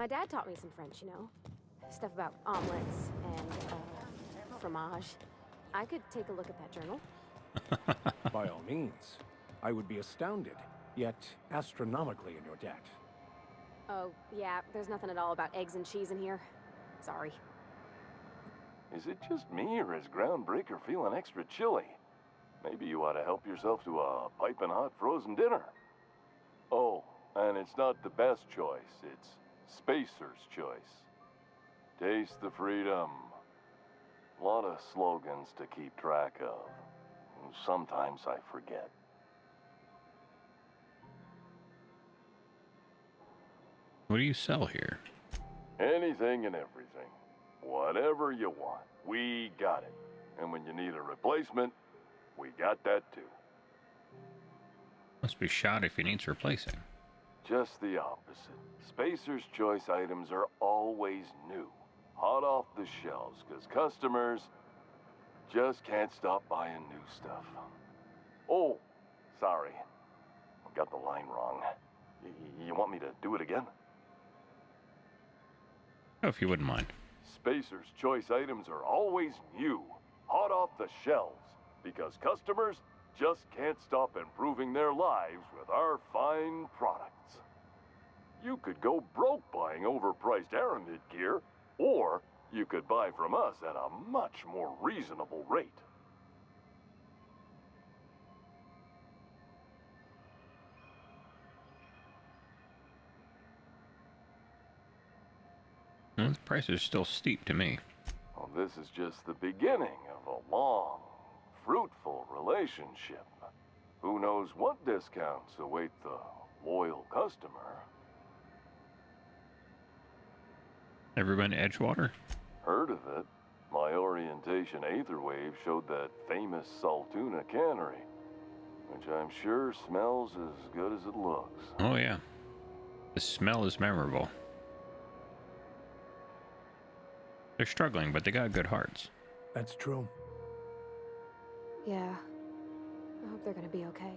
My dad taught me some French, you know? Stuff about omelets and, fromage. I could take a look at that journal. By all means. I would be astounded, yet astronomically in your debt. Oh, yeah, there's nothing at all about eggs and cheese in here. Sorry. Is it just me, or is Groundbreaker feeling extra chilly? Maybe you ought to help yourself to a piping hot frozen dinner. Oh, and it's not the best choice, it's Spacer's choice. Taste the freedom. A lot of slogans to keep track of. Sometimes I forget. What do you sell here? Anything and everything. Whatever you want, we got it. And when you need a replacement, we got that too. Must be shot if he needs replacing. Just the opposite. Spacer's Choice items are always new. Hot off the shelves, because customers just can't stop buying new stuff. Oh, sorry. Got the line wrong. You want me to do it again? Oh, if you wouldn't mind. Spacer's Choice items are always new, hot off the shelves, because customers just can't stop improving their lives with our fine products. You could go broke buying overpriced Aramid gear, or you could buy from us at a much more reasonable rate. Well, the price is still steep to me. Well, this is just the beginning of a long, fruitful relationship. Who knows what discounts await the loyal customer? Ever been to Edgewater? Heard of it. My orientation Aetherwave showed that famous Saltuna cannery, which I'm sure smells as good as it looks. Oh, yeah. The smell is memorable. They're struggling, but they got good hearts. That's true. Yeah. I hope they're gonna be okay.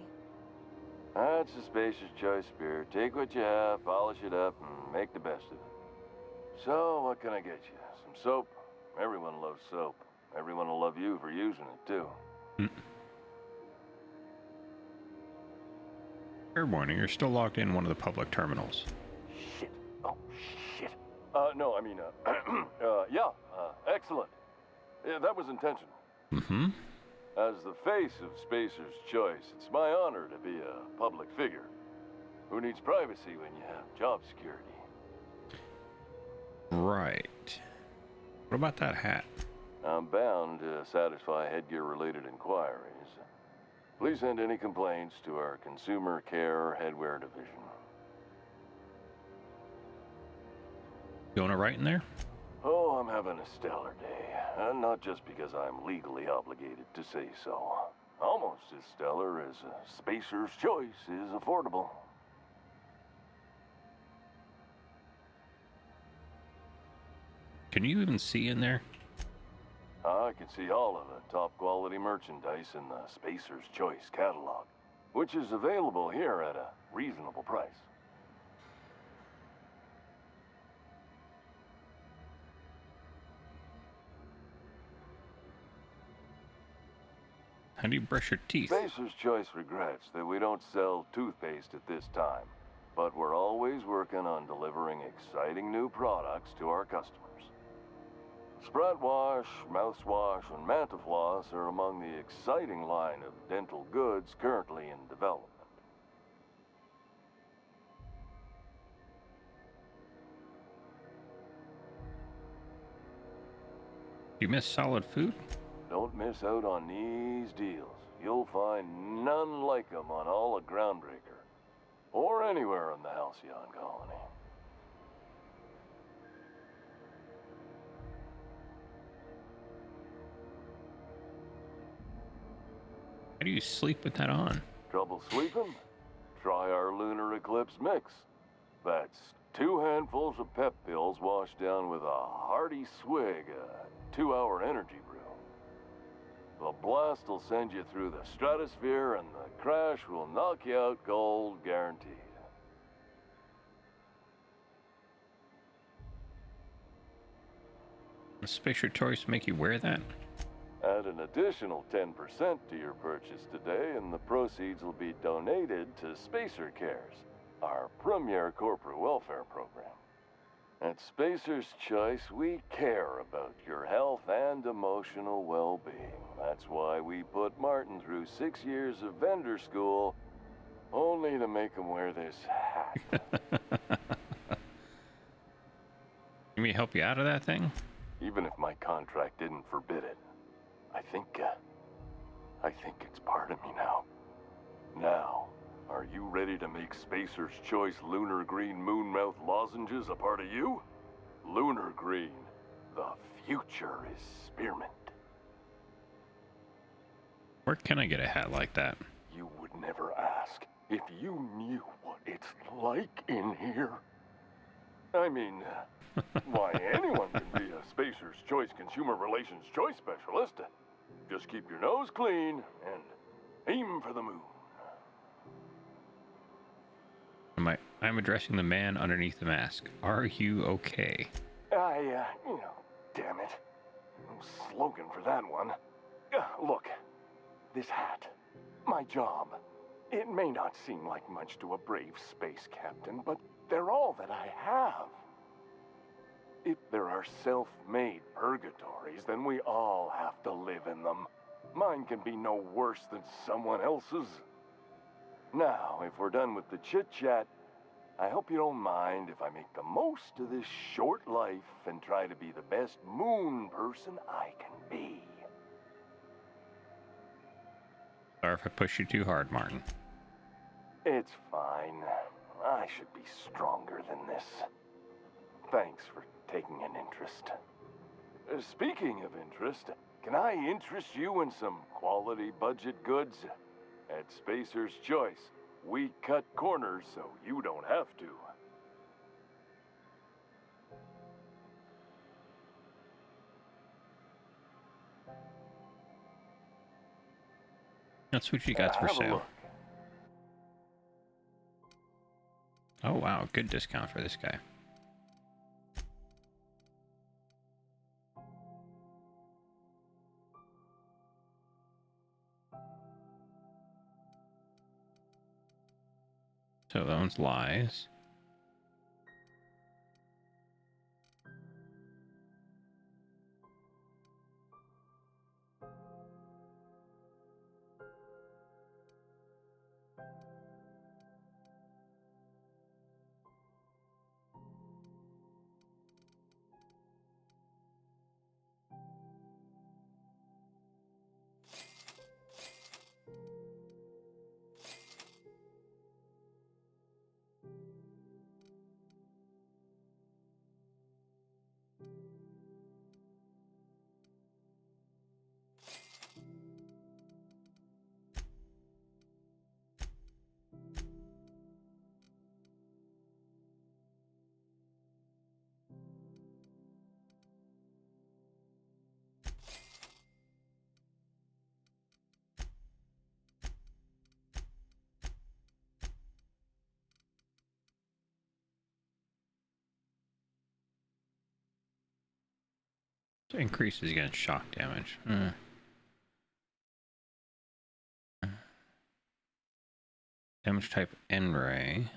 That's a Spacer's Choice beer. Take what you have, polish it up, and make the best of it. So, what can I get you? Some soap? Everyone loves soap. Everyone will love you for using it, too. Fair warning, you're still locked in one of the public terminals. Shit. Oh, shit. No, I mean, yeah, excellent. Yeah, that was intentional. Mm-hmm. As the face of Spacer's Choice, it's my honor to be a public figure. Who needs privacy when you have job security? Right. What about that hat? I'm bound to satisfy headgear-related inquiries. Please send any complaints to our Consumer Care Headwear Division. You want to write in there? Oh, I'm having a stellar day. And not just because I'm legally obligated to say so. Almost as stellar as Spacer's Choice is affordable. Can you even see in there? I can see all of the top-quality merchandise in the Spacer's Choice catalog, which is available here at a reasonable price. How do you brush your teeth? Spacer's Choice regrets that we don't sell toothpaste at this time, but we're always working on delivering exciting new products to our customers. Sprat Wash, Mouthwash, and Mantafloss are among the exciting line of dental goods currently in development. You miss solid food? Don't miss out on these deals. You'll find none like them on all of Groundbreaker, or anywhere in the Halcyon Colony. How do you sleep with that on? Trouble sleeping? Try our Lunar Eclipse mix. That's 2 handfuls of pep pills washed down with a hearty swig of 2-hour energy brew. The blast will send you through the stratosphere, and the crash will knock you out cold, guaranteed. Spacer Choice make you wear that? Add an additional 10% to your purchase today, and the proceeds will be donated to Spacer Cares, our premier corporate welfare program. At Spacer's Choice, we care about your health and emotional well-being. That's why we put Martin through 6 years of vendor school, only to make him wear this hat. Let me help you out of that thing? Even if my contract didn't forbid it, I think it's part of me now. Now, are you ready to make Spacer's Choice Lunar Green Moonmouth lozenges a part of you? Lunar Green, the future is spearmint. Where can I get a hat like that? You would never ask if you knew what it's like in here. I mean, why, anyone can be a Spacer's Choice Consumer Relations Choice Specialist. Just keep your nose clean and aim for the moon. I'm addressing the man underneath the mask. Are you okay? Damn it. No slogan for that one. Look, this hat, my job, it may not seem like much to a brave space captain, but they're all that I have. If there are self-made purgatories, then we all have to live in them. Mine can be no worse than someone else's. Now, if we're done with the chit-chat, I hope you don't mind if I make the most of this short life and try to be the best moon person I can be. Sorry if I push you too hard, Martin. It's fine. I should be stronger than this. Thanks for taking an interest. Speaking of interest, can I interest you in some quality budget goods? At Spacer's Choice, we cut corners so you don't have to. That's what you got for Have a sale. look. Oh wow, good discount for this guy. So that one's lies. So increases against shock damage. Damage type N-ray.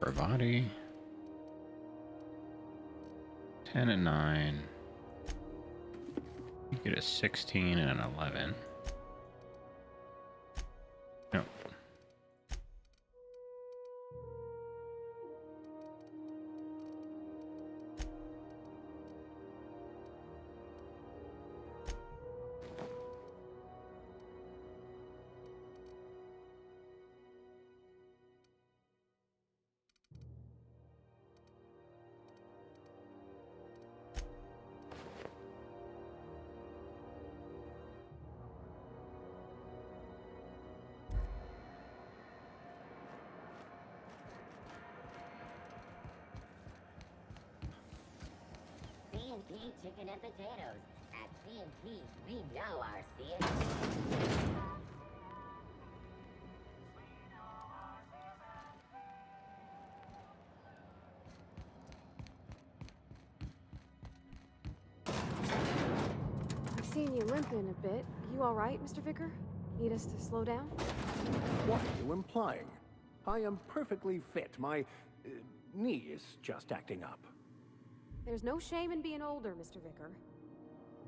Per body. 10 and 9. You get a 16 and an 11. No. C&P chicken and potatoes. At C&P, we know our C&P. I've seen you limping a bit. You all right, Mr. Vicker? Need us to slow down? What are you implying? I am perfectly fit. My knee is just acting up. There's no shame in being older, Mr. Vicker.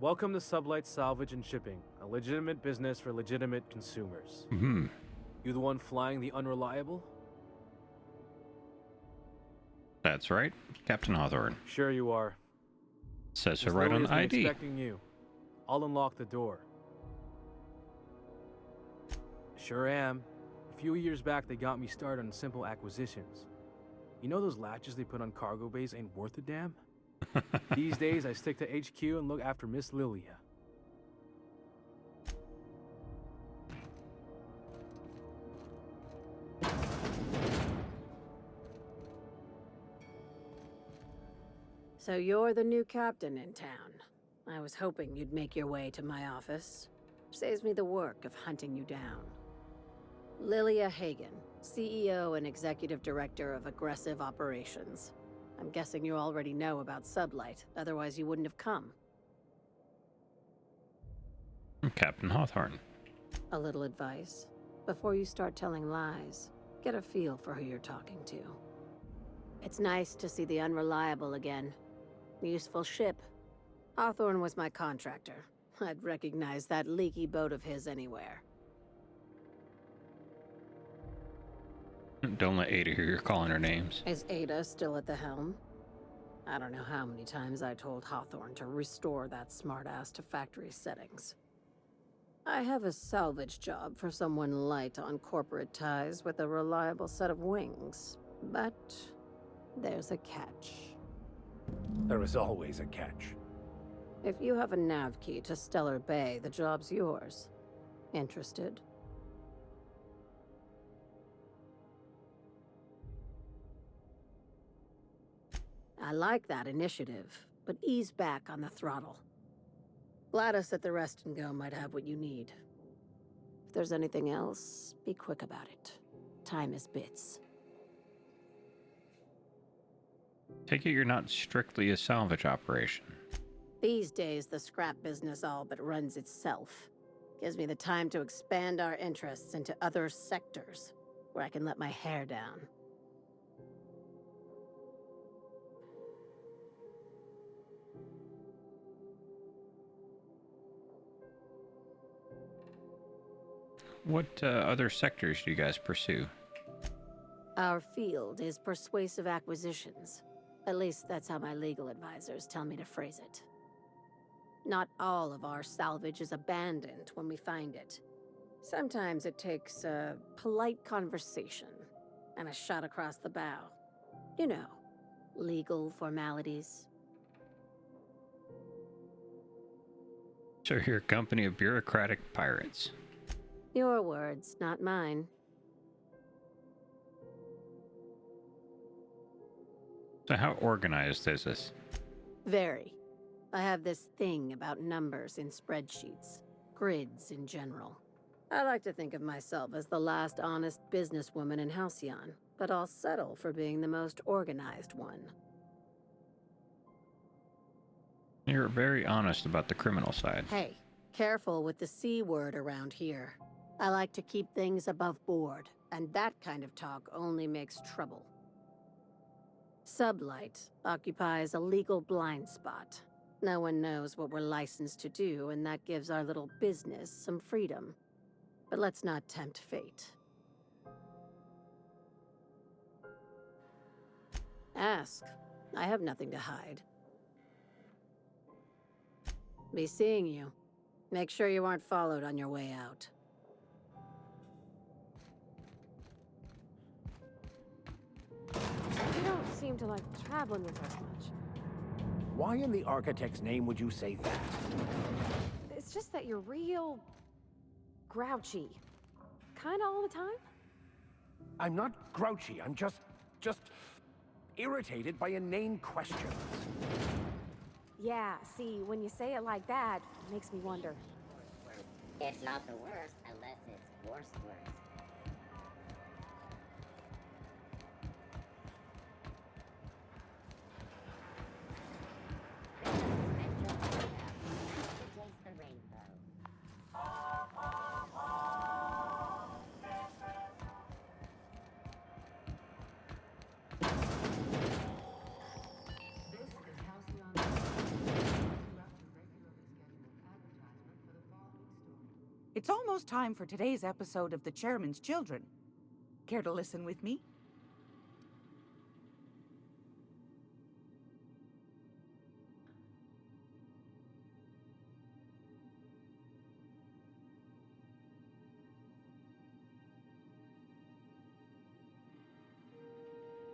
Welcome to Sublight Salvage and Shipping, a legitimate business for legitimate consumers. Hmm. You the one flying the Unreliable? That's right. Captain Hawthorne. Sure you are. Says so Miss right on Lily the has been ID. expecting you. I'll unlock the door. Sure am. A few years back, they got me started on simple acquisitions. You know those latches they put on cargo bays ain't worth a damn? These days, I stick to HQ and look after Miss Lilia. So you're the new captain in town. I was hoping you'd make your way to my office. Saves me the work of hunting you down. Lilia Hagen, CEO and Executive Director of Aggressive Operations. I'm guessing you already know about Sublight, otherwise you wouldn't have come. Captain Hawthorne. A little advice. Before you start telling lies, get a feel for who you're talking to. It's nice to see the Unreliable again. Useful ship. Hawthorne was my contractor. I'd recognize that leaky boat of his anywhere. Don't let Ada hear you calling her names. Is Ada still at the helm? I don't know how many times I told Hawthorne to restore that smartass to factory settings. I have a salvage job for someone light on corporate ties with a reliable set of wings, but there's a catch. There is always a catch. If you have a nav key to Stellar Bay, the job's yours. Interested? I like that initiative, but ease back on the throttle. Gladys at the Rest and Go might have what you need. If there's anything else, be quick about it. Time is bits. Take it you're not strictly a salvage operation. These days, the scrap business all but runs itself. Gives me the time to expand our interests into other sectors, where I can let my hair down. What other sectors do you guys pursue? Our field is persuasive acquisitions. At least that's how my legal advisors tell me to phrase it. Not all of our salvage is abandoned when we find it. Sometimes it takes a polite conversation and a shot across the bow. You know, legal formalities. So you're a company of bureaucratic pirates. Your words, not mine. So how organized is this? Very. I have this thing about numbers in spreadsheets, grids in general. I like to think of myself as the last honest businesswoman in Halcyon, but I'll settle for being the most organized one. You're very honest about the criminal side. Hey, careful with the C word around here. I like to keep things above board, and that kind of talk only makes trouble. Sublight occupies a legal blind spot. No one knows what we're licensed to do, and that gives our little business some freedom. But let's not tempt fate. Ask. I have nothing to hide. Be seeing you. Make sure you aren't followed on your way out. You don't seem to like traveling with us much. Why in the architect's name would you say that? It's just that you're real grouchy. Kinda all the time? I'm not grouchy. I'm just irritated by inane questions. Yeah, see, when you say it like that, it makes me wonder. It's not the worst unless it's worse. Taste the rainbow. It's almost time for today's episode of The Chairman's Children. Care to listen with me?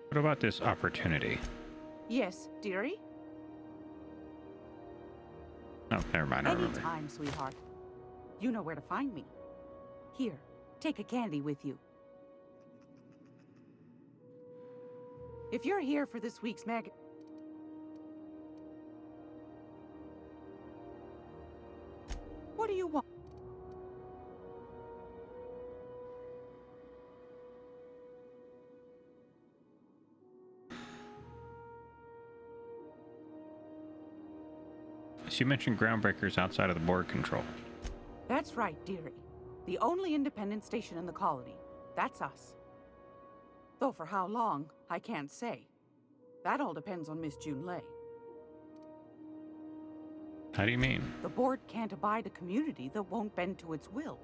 What about this opportunity? Yes, dearie? Oh, never mind. I remember. Anytime, sweetheart. You know where to find me. Here, take a candy with you. If you're here for this week's What do you want? So you mentioned Groundbreakers outside of the board control. That's right, dearie. The only independent station in the colony. That's us. Though for how long, I can't say. That all depends on Miss Junlei. How do you mean? The board can't abide a community that won't bend to its will.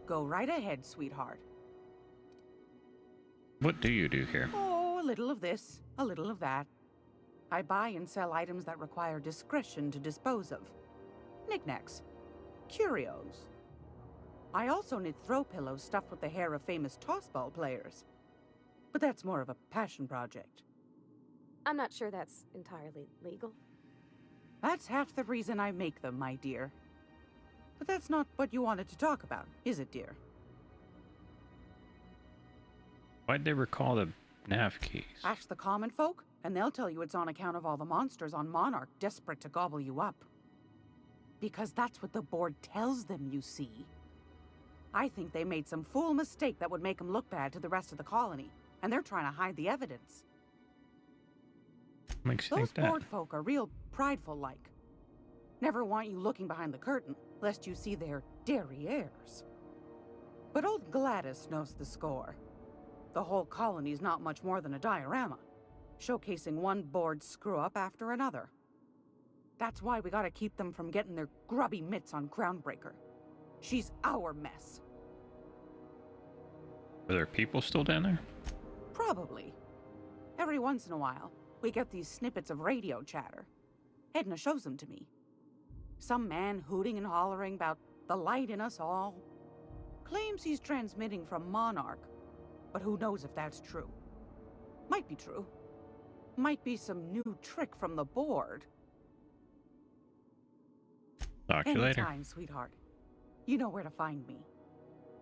Go right ahead, sweetheart. What do you do here? Oh, a little of this, a little of that. I buy and sell items that require discretion to dispose of. Knickknacks. Curios. I also knit throw pillows stuffed with the hair of famous tossball players. But that's more of a passion project. I'm not sure that's entirely legal. That's half the reason I make them, my dear. But that's not what you wanted to talk about, is it, dear? Why'd they recall the nav keys? Ask the common folk, and they'll tell you it's on account of all the monsters on Monarch desperate to gobble you up. Because that's what the board tells them, you see. I think they made some fool mistake that would make them look bad to the rest of the colony, and they're trying to hide the evidence. Makes you Those think that. board folk are real prideful-like. Never want you looking behind the curtain, lest you see their derrieres. But old Gladys knows the score. The whole colony's not much more than a diorama, showcasing one board screw-up after another. That's why we gotta keep them from getting their grubby mitts on Groundbreaker. She's our mess. Are there people still down there? Probably. Every once in a while, we get these snippets of radio chatter. Edna shows them to me. Some man hooting and hollering about the light in us all. Claims he's transmitting from Monarch, but who knows if that's true. Might be true. Might be some new trick from the board. Talk to you later. Anytime, sweetheart. You know where to find me.